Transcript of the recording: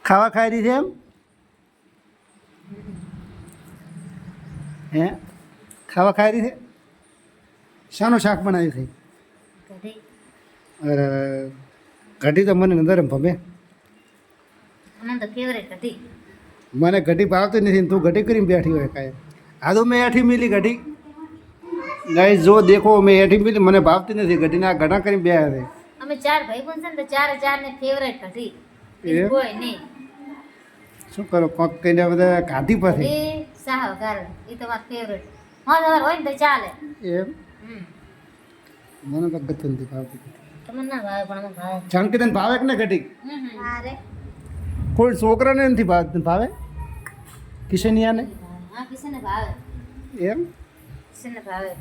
ખાવા ખાઈ રહી છે એમ હે ખાવા ખાઈ રહી છે શાનું શાક બનાવ્યું છે કઢી. અરે કઢી તો મને નજર ભમે મને તો ફેવરેટ કઢી. મને કઢી ભાવતી નથી ને તું કઢી કરીને બેઠી હોય કાંઈ આ તો મેં એઠી મિલી કઢી ગાઈસ જો દેખો મેં એઠી મિલી મને ભાવતી નથી કઢીને આ ઘણા કરીને બે છે અમે 4 ભાઈબંધ છે ને તો ચારે ને ફેવરેટ કઢી. બીજું એમ? કોઈ નહીં. શું કરો કોક કહીને બધા ખાધી પછી કઢી શાહ વઘાર એ તો મારું ફેવરેટ. હા તમારે હોય ને તો ચાલે. એમ હમ. મને તો ગતું નથી ભાવતી તમને ના ભાવે પણ અમને ભાવે. જાનકી તને ભાવે કે ને કઢી અરે કોઈ છોકરાને નથી ભાવે કિશનિયાને હા કિશનને ભાવે. એમ કિશનને ભાવે.